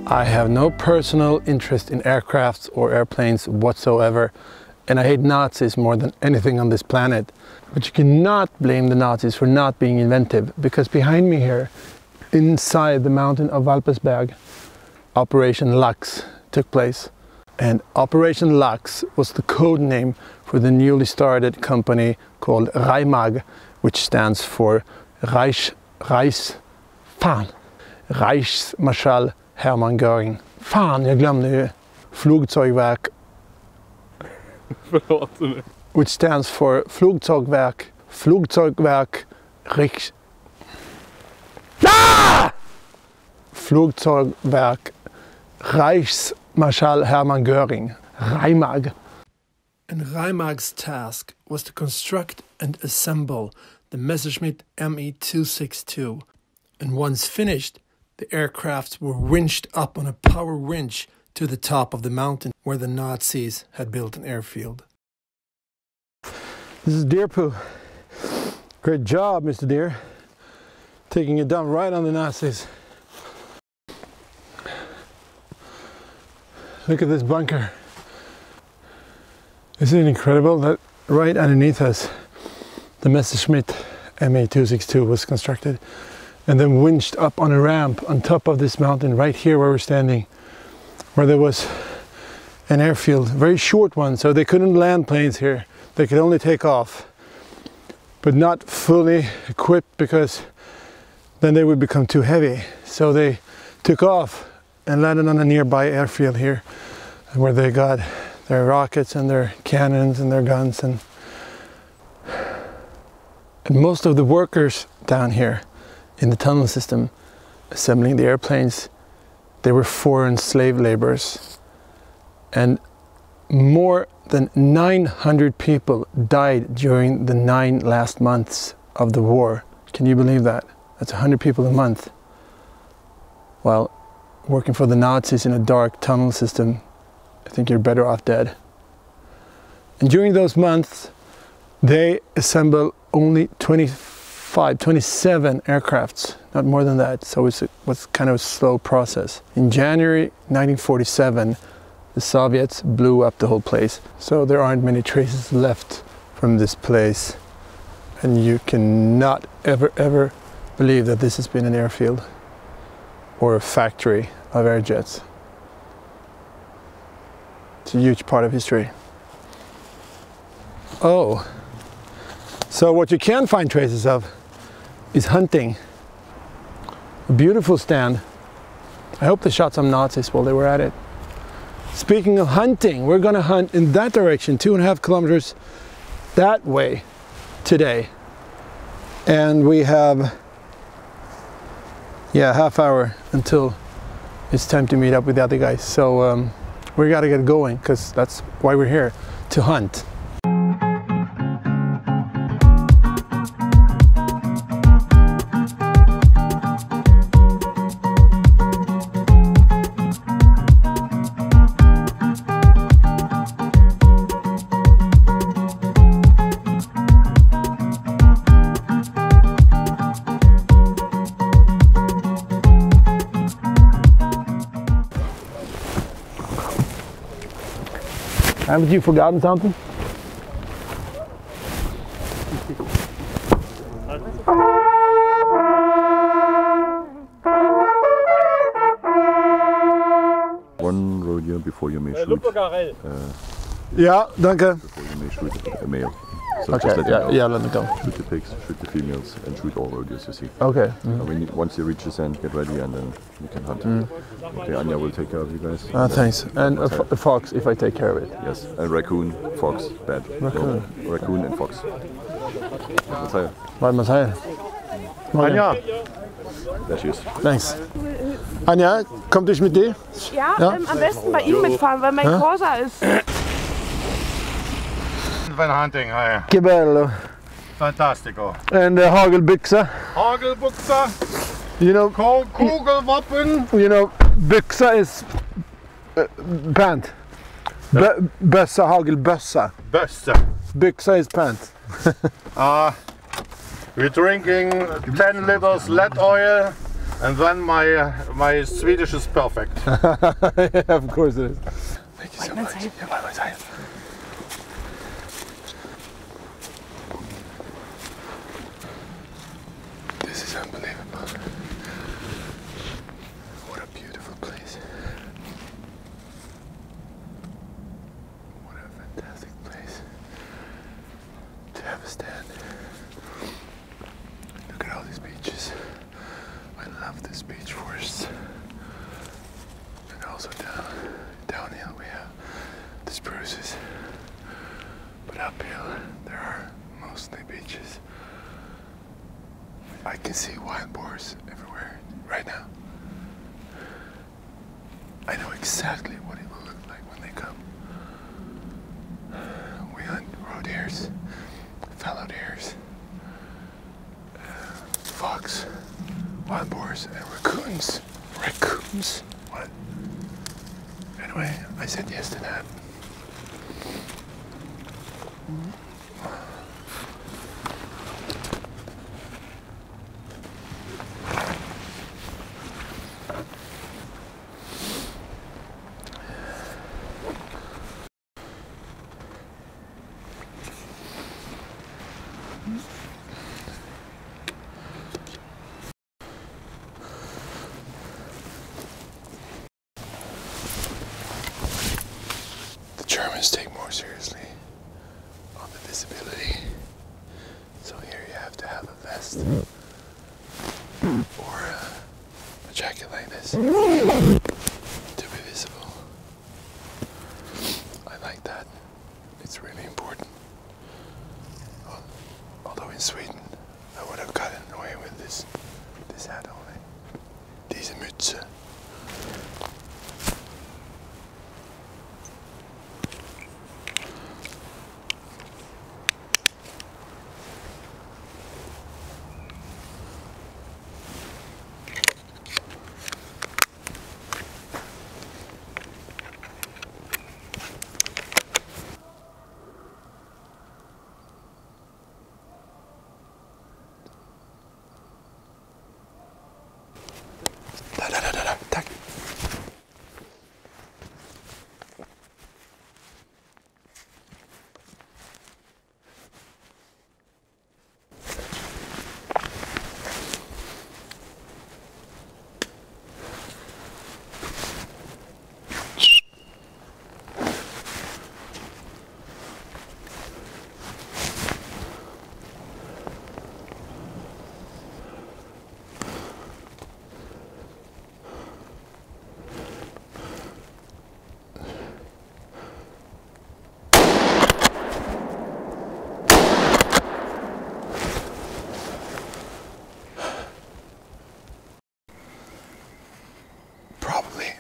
I have no personal interest in aircrafts or airplanes whatsoever, and I hate Nazis more than anything on this planet. But you cannot blame the Nazis for not being inventive, because behind me here, inside the mountain of Walpersberg, Operation Lux took place. And Operation Lux was the code name for the newly started company called Reichsmark, which stands for Reichsmarschall Hermann Göring. Fan, jag glömde ju. Flugzeugwerk. Which stands for Flugzeugwerk Flugzeugwerk Reichsmarschall Hermann Göring, Reichsmark. And Reichsmark's task was to construct and assemble the Messerschmitt Me-262. And once finished, the aircrafts were winched up on a power winch to the top of the mountain where the Nazis had built an airfield. This is deer poo. Great job, Mr. Deer. Taking it down right on the Nazis. Look at this bunker. Isn't it incredible that right underneath us the Messerschmitt Me-262 was constructed and then winched up on a ramp on top of this mountain right here where we're standing, where there was an airfield, a very short one, so they couldn't land planes here. They could only take off, but not fully equipped because then they would become too heavy. So they took off and landed on a nearby airfield here where they got their rockets and their cannons and their guns. And most of the workers down here in the tunnel system assembling the airplanes, they were foreign slave laborers. And more than 900 people died during the 9 last months of the war. Can you believe that? That's 100 people a month. Well, working for the Nazis in a dark tunnel system, I think you're better off dead. And during those months, they assembled only 27 aircrafts, not more than that. So it was kind of a slow process. In January 1947, the Soviets blew up the whole place. So there aren't many traces left from this place. And you cannot ever believe that this has been an airfield or a factory of air jets. It's a huge part of history. Oh, so what you can find traces of is hunting. A beautiful stand. I hope they shot some Nazis while they were at it. Speaking of hunting, we're gonna hunt in that direction, 2.5 kilometers that way today. And we have, half hour until it's time to meet up with the other guys. So we gotta get going, because that's why we're here, to hunt. Haven't you forgotten something? One rådjur before you may shoot. Yeah, danke. Before you may shoot a male. So Okay, just let them go. let me go. Shoot the pigs, shoot the females, and shoot all rådjurs you see. Okay. Once you reach the sand, get ready, and then you can hunt. Okay, Anya will take care of you guys. Thanks. And a fox, if I take care of it. Yes, and raccoon, fox, bad. Raccoon. No, raccoon and fox. Masaya. Vad man säger. Anja. There she is. Thanks. Anja, kommt ich mit dir? Ja, am besten bei ihm mitfahren, weil mein Corsa ist. Hunting, Che bello. fantastico. And hagelbyxa. Hagelbuchse, You know, Kugelwappen. you know, byxa is pant. Bössa, hagelbössa. Bösse. Byxa is pant. We're drinking 10 liters lead oil And then my Swedish is perfect. Yeah, of course it is. Thank you so much. Ja, warte mal Zeit. This is unbelievable. What a beautiful place. What a fantastic place to have a stand. Look at all these beaches. I love this beach forests. And also downhill we have the spruces. But uphill there are mostly beaches. I can see wild boars everywhere right now. I know exactly what it will look like when they come. We hunt rådjurs, fallow deers, fox, wild boars, and raccoons. Raccoons? What? Anyway, I said yes to that. The Germans take more seriously on the visibility. So here you have to have a vest or a jacket like this to be visible. I like that. It's really important. Although in Sweden I would have gotten away with this hat only. Diese Mütze. Tack.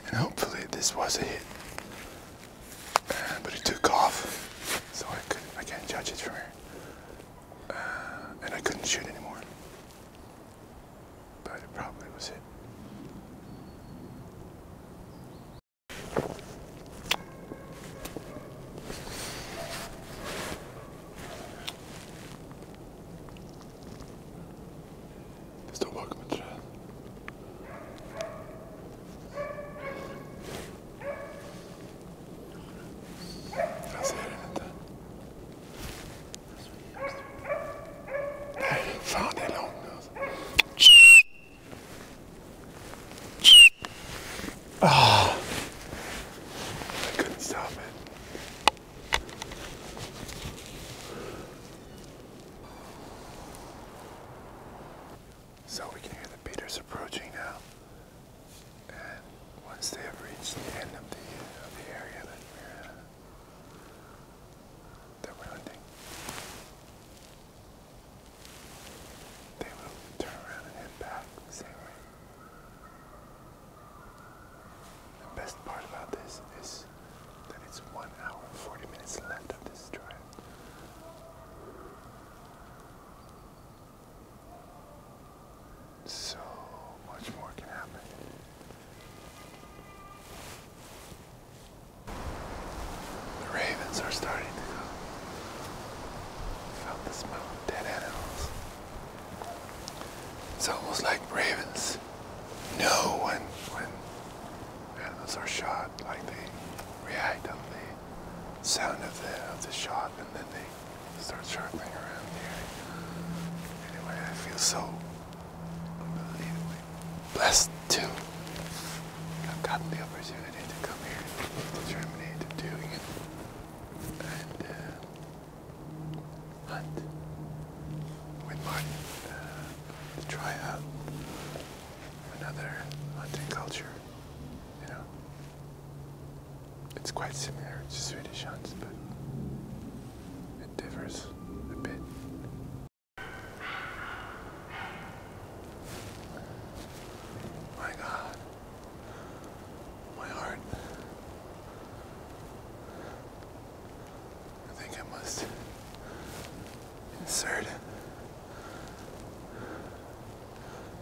And hopefully this was a hit, but it took off, so I can't judge it from here, and I couldn't shoot anymore, but it probably was it. Det står bakom ett träd. Ah, I couldn't stop it. So we can hear the beaters approaching now. And once they have reached the end of the area that we're hunting, they will turn around and head back the same way. The best part about this is that it's 1 hour and 40 minutes left of this drive. So much more can happen. The ravens are starting to go. Felt the smell of dead animals. It's almost like ravens know when animals are shot, like they react on the sound of the shot, and then they start circling around here. Anyway, I feel so unbelievably blessed to have gotten the opportunity to come here to Germany to doing it and hunt with Martin to try out another hunting culture. You know, it's quite similar to Swedish hunts, but it differs a bit. My God, my heart. I think I must insert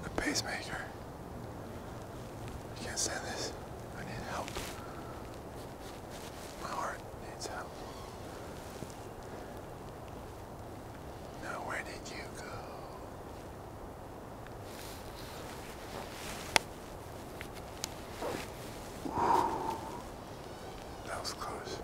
a pacemaker. I can't stand this. I need help. My heart needs help. Now, where did you go? That was close.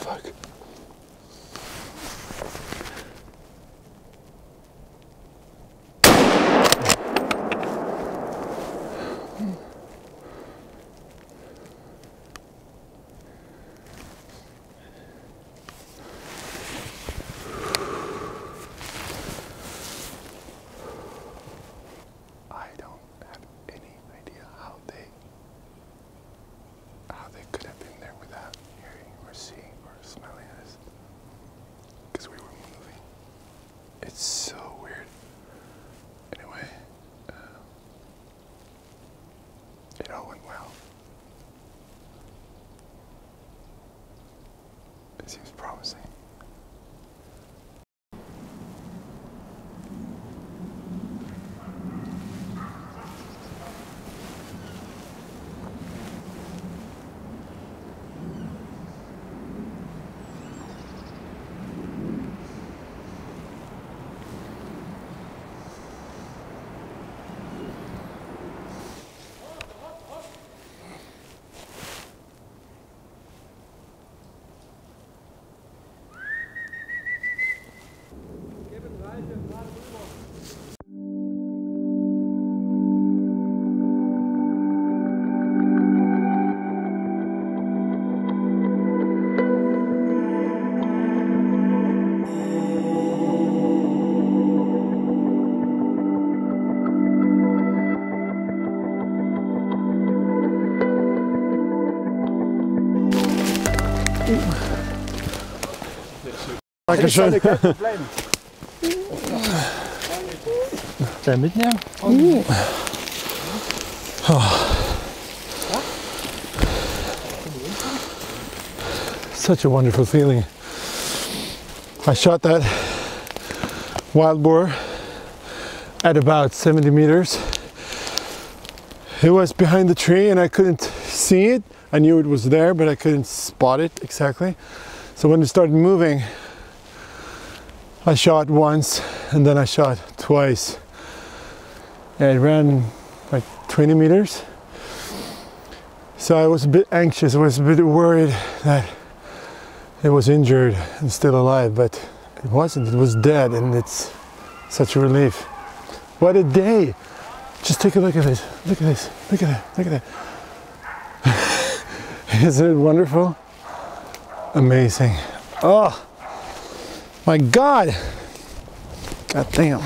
Fuck. I don't have any idea how they could have been there without hearing or seeing or smelling us, because we were moving. It's so weird. Anyway, it all went well. It seems promising. Dankeschön. Mitnehmen? Such a wonderful feeling. I shot that wild boar at about 70 meters. It was behind the tree and I couldn't see it. I knew it was there, but I couldn't spot it exactly. So when it started moving, I shot once and then I shot twice. And it ran like 20 meters. So I was a bit anxious, I was a bit worried that it was injured and still alive, but it wasn't, it was dead, and it's such a relief. What a day! Just take a look at this. Look at this. Look at that. Look at that. Isn't it wonderful? Amazing. Oh my God! God damn.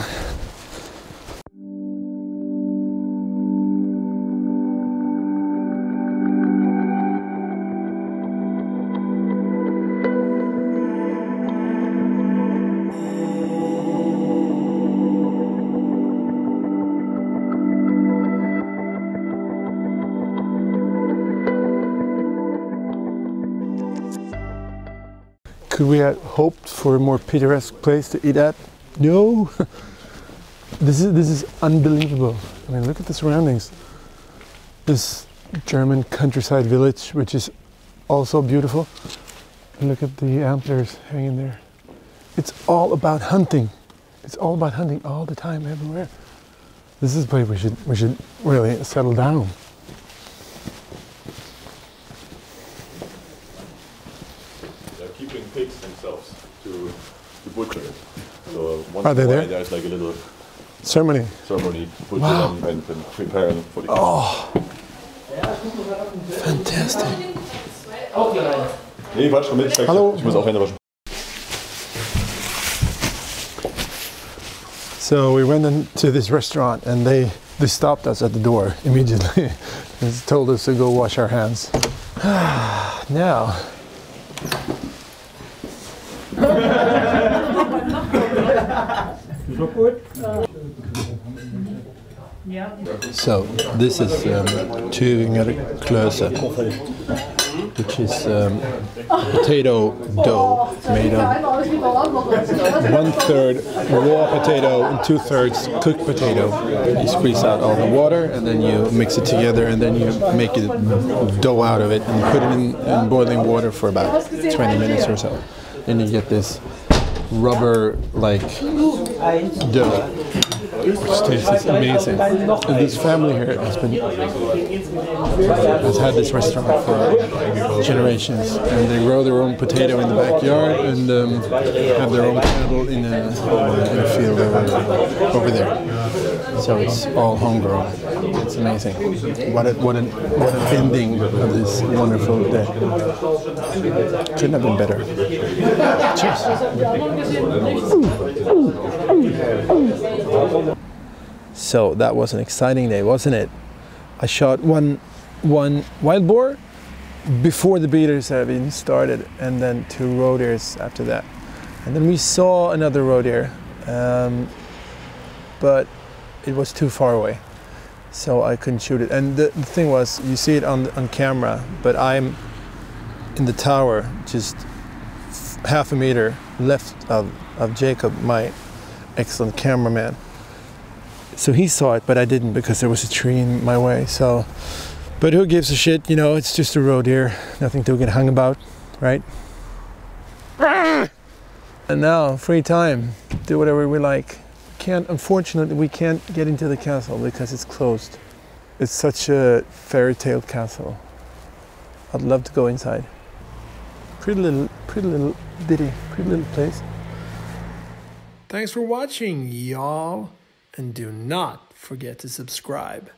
Could we have hoped for a more picturesque place to eat at? No. This is unbelievable. I mean, look at the surroundings. This German countryside village, which is also beautiful. Look at the antlers hanging there. It's all about hunting. It's all about hunting all the time, everywhere. This is a place we should really settle down. Keeping pigs themselves to butcher it. So once Are they in a while there? there's like a little Ceremony. ceremony to butcher Wow. them and prepare them for the Oh, fantastic. Nee, warte, komm mit. Hallo. Ich muss auch Hände waschen. So we went into this restaurant and they stopped us at the door immediately and told us to go wash our hands. Now. So this is Thüringen klövvilt, which is potato dough made of 1/3 raw potato and 2/3 cooked potato. You squeeze out all the water and then you mix it together and then you make it dough out of it and put it in boiling water for about 20 minutes or so. Then you get this rubber-like dough, which tastes amazing. And this family here has had this restaurant for generations, and they grow their own potato in the backyard and have their own cattle in a field over there. So it's all homegrown. It's amazing. What an ending of this wonderful day. Couldn't have been better. Cheers. So that was an exciting day, wasn't it? I shot one wild boar before the beaters have even started, and then 2 roe deers after that. And then we saw another roe deer, but it was too far away, so I couldn't shoot it. And the thing was, you see it on camera, but I'm in the tower, just half a meter left of Jacob, my excellent cameraman. So he saw it, but I didn't because there was a tree in my way. So, but who gives a shit? You know, it's just a roe deer, nothing to get hung about, right? And now, free time, do whatever we like. Unfortunately, we can't get into the castle because it's closed. It's such a fairy tale castle. I'd love to go inside. Pretty little bitty, pretty little place. Thanks for watching, y'all. And do not forget to subscribe.